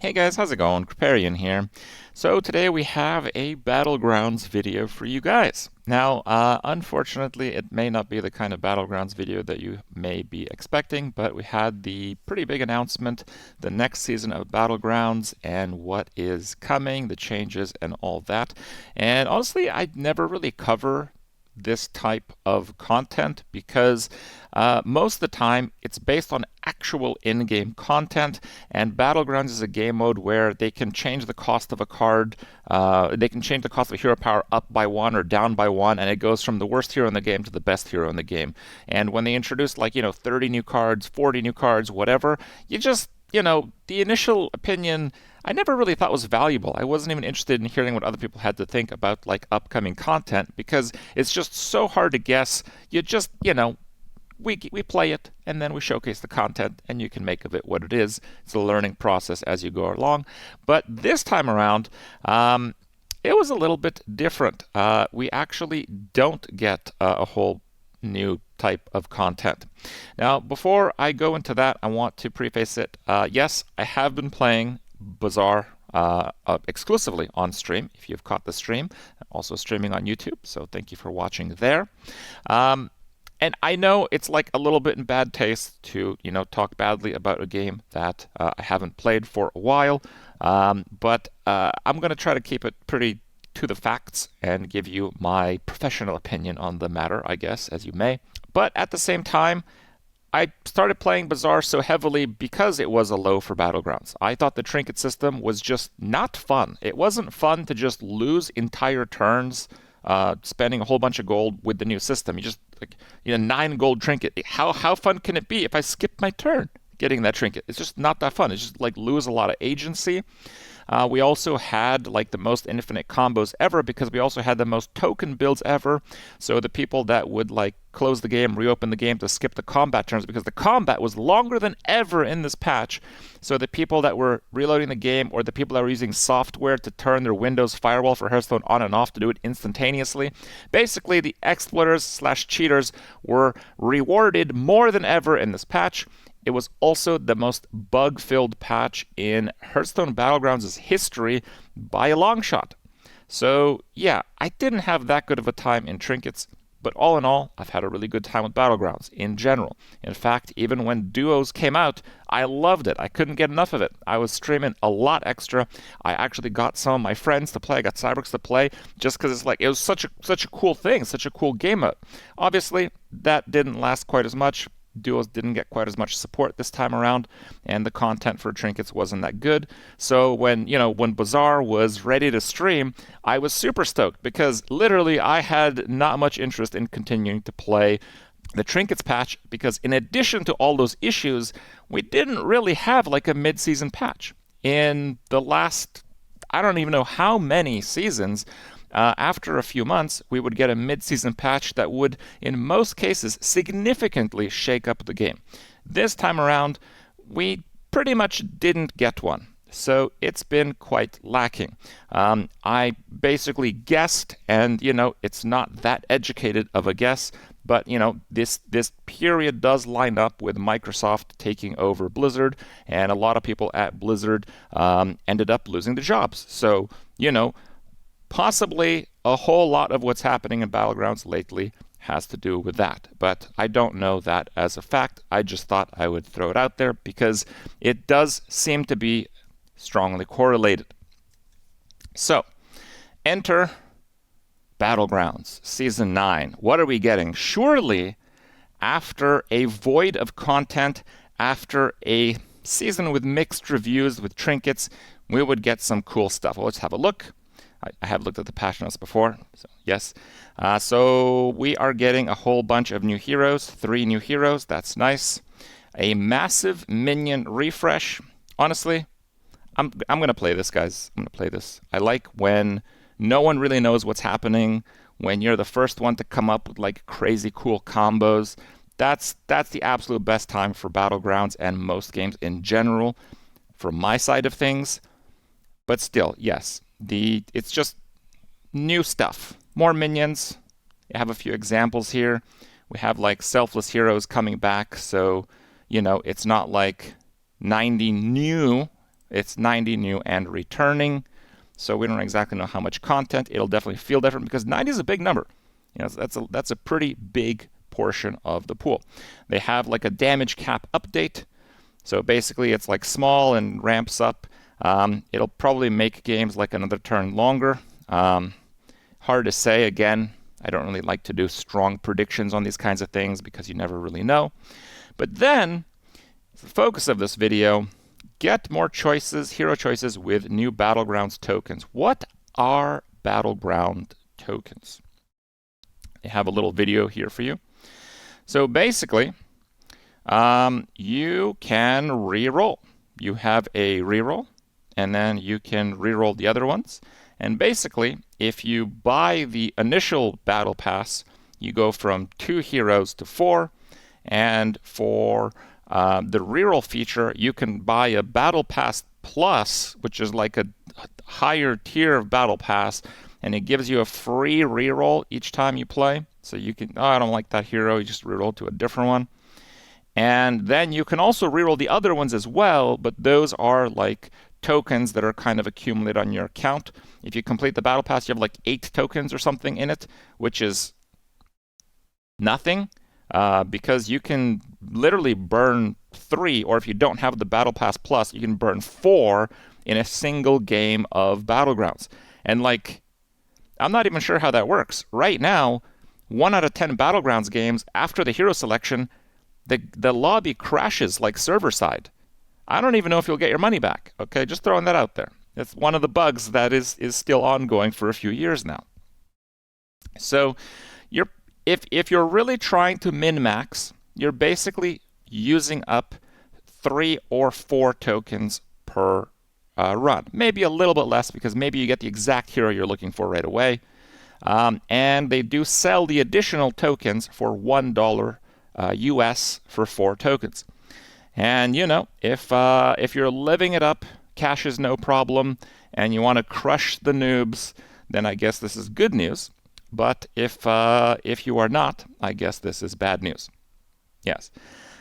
Hey guys, how's it going? Kripparrian here. So today we have a Battlegrounds video for you guys. Now, unfortunately, it may not be the kind of Battlegrounds video that you may be expecting, but we had the pretty big announcement, the next season of Battlegrounds and what is coming, the changes and all that. And honestly, I never really cover this type of content because most of the time it's based on actual in-game content, and Battlegrounds is a game mode where they can change the cost of a card, they can change the cost of a hero power up by one or down by one, and it goes from the worst hero in the game to the best hero in the game. And when they introduce 30 new cards, 40 new cards, whatever, the initial opinion I never really thought was valuable. I wasn't even interested in hearing what other people had to think about upcoming content because it's just so hard to guess. We play it and then we showcase the content and you can make of it what it is. It's a learning process as you go along. But this time around, it was a little bit different. We actually don't get a whole new type of content. Now, before I go into that, I want to preface it. Yes, I have been playing Bazaar exclusively on stream. If you've caught the stream, I'm also streaming on YouTube, so thank you for watching there. And I know it's like a little bit in bad taste to, talk badly about a game that I haven't played for a while, but I'm going to try to keep it pretty to the facts and give you my professional opinion on the matter, I guess, as you may. But at the same time, I started playing Bazaar so heavily because it was a low for Battlegrounds. I thought the trinket system was just not fun. It wasn't fun to just lose entire turns spending a whole bunch of gold with the new system. You just 9 gold trinket. How fun can it be if I skip my turn getting that trinket? It's just not that fun. It's just lose a lot of agency. We also had the most infinite combos ever because we also had the most token builds ever. So the people that would close the game, reopen the game to skip the combat turns because the combat was longer than ever in this patch. So the people that were reloading the game or the people that were using software to turn their Windows firewall for Hearthstone on and off to do it instantaneously, basically the exploiters/cheaters were rewarded more than ever in this patch. It was also the most bug-filled patch in Hearthstone Battlegrounds' history by a long shot. So yeah, I didn't have that good of a time in trinkets, but all in all, I've had a really good time with Battlegrounds in general. In fact, even when duos came out, I loved it. I couldn't get enough of it. I was streaming a lot extra. I actually got some of my friends to play. I got Cyberx to play just because it was such a cool thing, such a cool game mode. Obviously, that didn't last quite as much. Duos didn't get quite as much support this time around, and the content for trinkets wasn't that good. So when Bazaar was ready to stream, I was super stoked because literally I had not much interest in continuing to play the trinkets patch because in addition to all those issues, we didn't really have a mid-season patch. In the last, I don't even know how many seasons, after a few months, we would get a mid-season patch that would, in most cases, significantly shake up the game. This time around, we pretty much didn't get one. So it's been quite lacking. I basically guessed, and it's not that educated of a guess, but this period does line up with Microsoft taking over Blizzard, and a lot of people at Blizzard ended up losing their jobs. So possibly a whole lot of what's happening in Battlegrounds lately has to do with that. But I don't know that as a fact. I just thought I would throw it out there because it does seem to be strongly correlated. So, enter Battlegrounds Season 9. What are we getting? Surely, after a void of content, after a season with mixed reviews with trinkets, we would get some cool stuff. Well, let's have a look. I have looked at the patch notes before, so yes. So we are getting a whole bunch of new heroes, 3 new heroes, that's nice. A massive minion refresh. Honestly, I'm going to play this, guys. I'm going to play this. I like when no one really knows what's happening, when you're the first one to come up with crazy cool combos. That's the absolute best time for Battlegrounds and most games in general, from my side of things. But still, yes. It's just new stuff. More minions. I have a few examples here. We have selfless heroes coming back, so it's not 90 new It's 90 new and returning. So we don't exactly know how much content. It'll definitely feel different because 90 is a big number. You know, that's a pretty big portion of the pool. They have like a damage cap update. So basically it's like small and ramps up. It'll probably make games like another turn longer. Hard to say. Again, I don't really like to do strong predictions on these kinds of things because you never really know. But then, the focus of this video, get more choices, hero choices with new Battlegrounds tokens. What are Battleground tokens? They have a little video here for you. So basically, you can reroll. You have a reroll, and then you can reroll the other ones. And basically, if you buy the initial battle pass, you go from 2 heroes to 4. And for the reroll feature, you can buy a battle pass plus, which is like a higher tier of battle pass, and it gives you a free reroll each time you play. So you can, oh, I don't like that hero, you just reroll to a different one. And then you can also reroll the other ones as well, but those are like tokens that are kind of accumulated on your account. If you complete the battle pass, you have like 8 tokens or something in it, which is nothing, because you can literally burn 3, or if you don't have the battle pass plus, you can burn 4 in a single game of Battlegrounds. And like, I'm not even sure how that works. Right now, 1 out of 10 Battlegrounds games after the hero selection, the lobby crashes like server side. I don't even know if you'll get your money back. Okay, just throwing that out there. It's one of the bugs that is still ongoing for a few years now. So if you're really trying to min-max, you're basically using up 3 or 4 tokens per run. Maybe a little bit less because maybe you get the exact hero you're looking for right away. And they do sell the additional tokens for $1 US for 4 tokens. And you know, if you're living it up, cash is no problem, and you want to crush the noobs, then I guess this is good news. But if you are not, I guess this is bad news. Yes.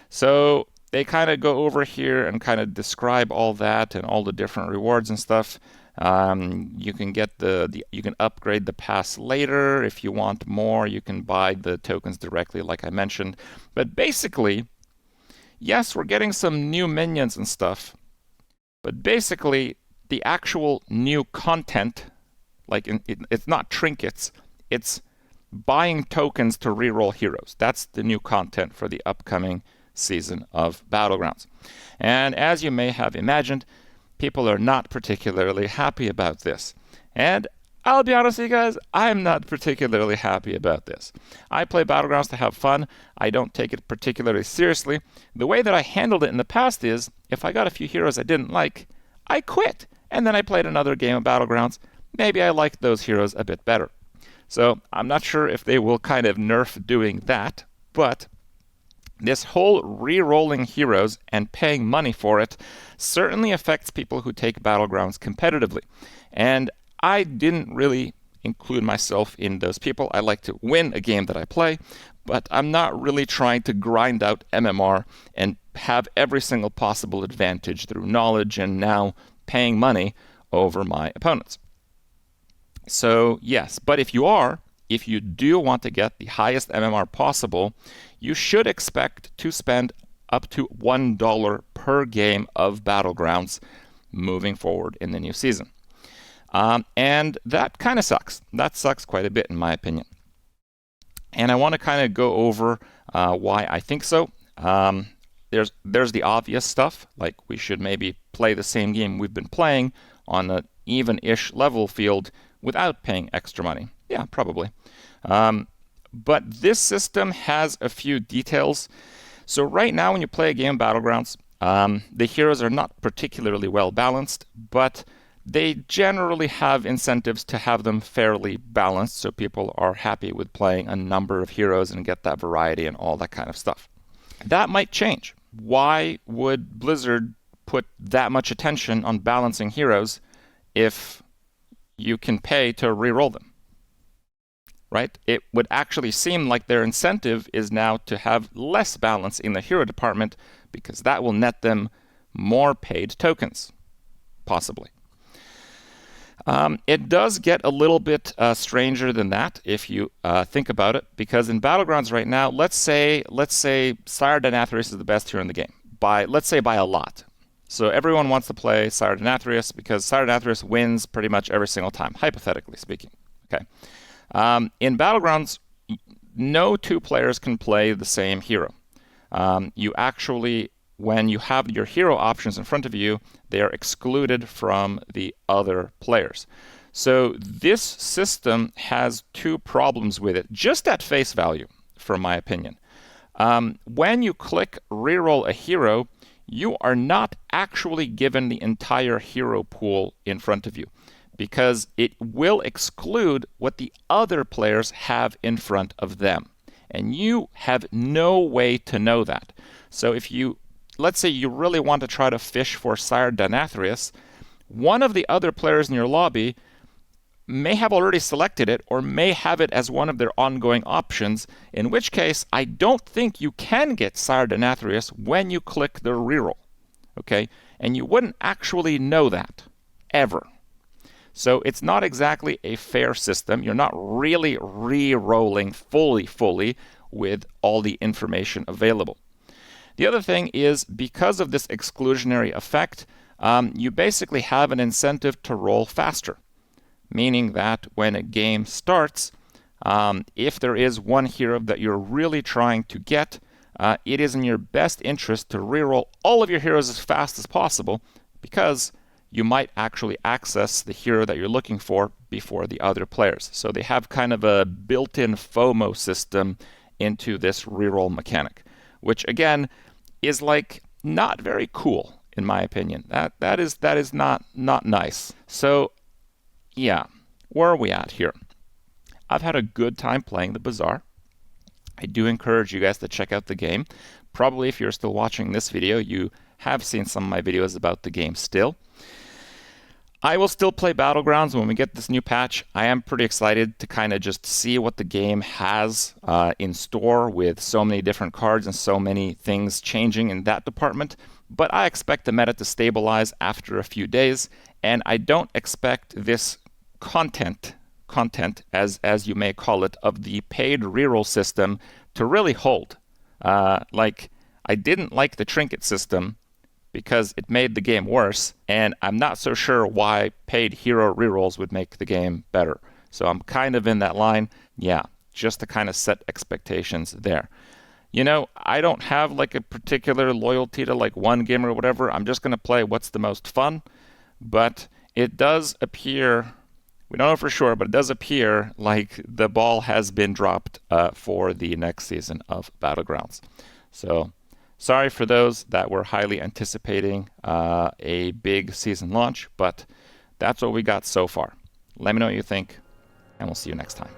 So they kind of go over here and kind of describe all that and all the different rewards and stuff. You can get you can upgrade the pass later if you want more. You can buy the tokens directly, like I mentioned. But basically, yes, we're getting some new minions and stuff. But basically, the actual new content, like it's not trinkets. It's buying tokens to reroll heroes. That's the new content for the upcoming season of Battlegrounds. And as you may have imagined, people are not particularly happy about this. And I'll be honest with you guys, I'm not particularly happy about this. I play Battlegrounds to have fun. I don't take it particularly seriously. The way that I handled it in the past is, if I got a few heroes I didn't like, I quit. And then I played another game of Battlegrounds. Maybe I liked those heroes a bit better. So I'm not sure if they will kind of nerf doing that, but this whole re-rolling heroes and paying money for it certainly affects people who take Battlegrounds competitively. And I didn't really include myself in those people. I like to win a game that I play, but I'm not really trying to grind out MMR and have every single possible advantage through knowledge and now paying money over my opponents. So yes, but if you do want to get the highest MMR possible, you should expect to spend up to $1 per game of Battlegrounds moving forward in the new season. And that kind of sucks. That sucks quite a bit in my opinion. And I want to kind of go over why I think so. There's the obvious stuff, like we should maybe play the same game we've been playing on an even-ish level field without paying extra money. Yeah, probably. But this system has a few details. So right now when you play a game of Battlegrounds, the heroes are not particularly well balanced, but they generally have incentives to have them fairly balanced so people are happy with playing a number of heroes and get that variety and all that kind of stuff. That might change. Why would Blizzard put that much attention on balancing heroes if you can pay to reroll them? Right? It would actually seem like their incentive is now to have less balance in the hero department because that will net them more paid tokens. possibly. It does get a little bit stranger than that if you think about it, because in Battlegrounds right now, let's say Sire Denathrius is the best hero in the game, let's say by a lot. So everyone wants to play Sire Denathrius because Sire Denathrius wins pretty much every single time, hypothetically speaking. Okay. In Battlegrounds, no two players can play the same hero. You actually, when you have your hero options in front of you, they are excluded from the other players. So this system has two problems with it, just at face value, from my opinion. When you click reroll a hero, you are not actually given the entire hero pool in front of you, because it will exclude what the other players have in front of them. And you have no way to know that. So if let's say you really want to try to fish for Sire Denathrius, one of the other players in your lobby may have already selected it or may have it as one of their ongoing options, in which case I don't think you can get Sire Denathrius when you click the reroll. Okay? And you wouldn't actually know that, ever. So it's not exactly a fair system. You're not really re-rolling fully with all the information available. The other thing is, because of this exclusionary effect, you basically have an incentive to roll faster. Meaning that when a game starts, if there is one hero that you're really trying to get, it is in your best interest to reroll all of your heroes as fast as possible, because you might actually access the hero that you're looking for before the other players. So they have kind of a built-in FOMO system into this reroll mechanic, which again is like not very cool in my opinion. That is not nice. So yeah, where are we at here? I've had a good time playing the Bazaar. I do encourage you guys to check out the game. Probably if you're still watching this video, you have seen some of my videos about the game still. I will still play Battlegrounds when we get this new patch. I am pretty excited to kind of just see what the game has in store with so many different cards and so many things changing in that department. But I expect the meta to stabilize after a few days, and I don't expect this content, as you may call it, of the paid reroll system to really hold. Like, I didn't like the trinket system because it made the game worse, and I'm not so sure why paid hero rerolls would make the game better. So I'm kind of in that line, yeah, just to kind of set expectations there. You know, I don't have like a particular loyalty to like one game or whatever. I'm just going to play what's the most fun, but it does appear, we don't know for sure, but it does appear like the ball has been dropped for the next season of Battlegrounds. So sorry for those that were highly anticipating a big season launch, but that's what we got so far. Let me know what you think, and we'll see you next time.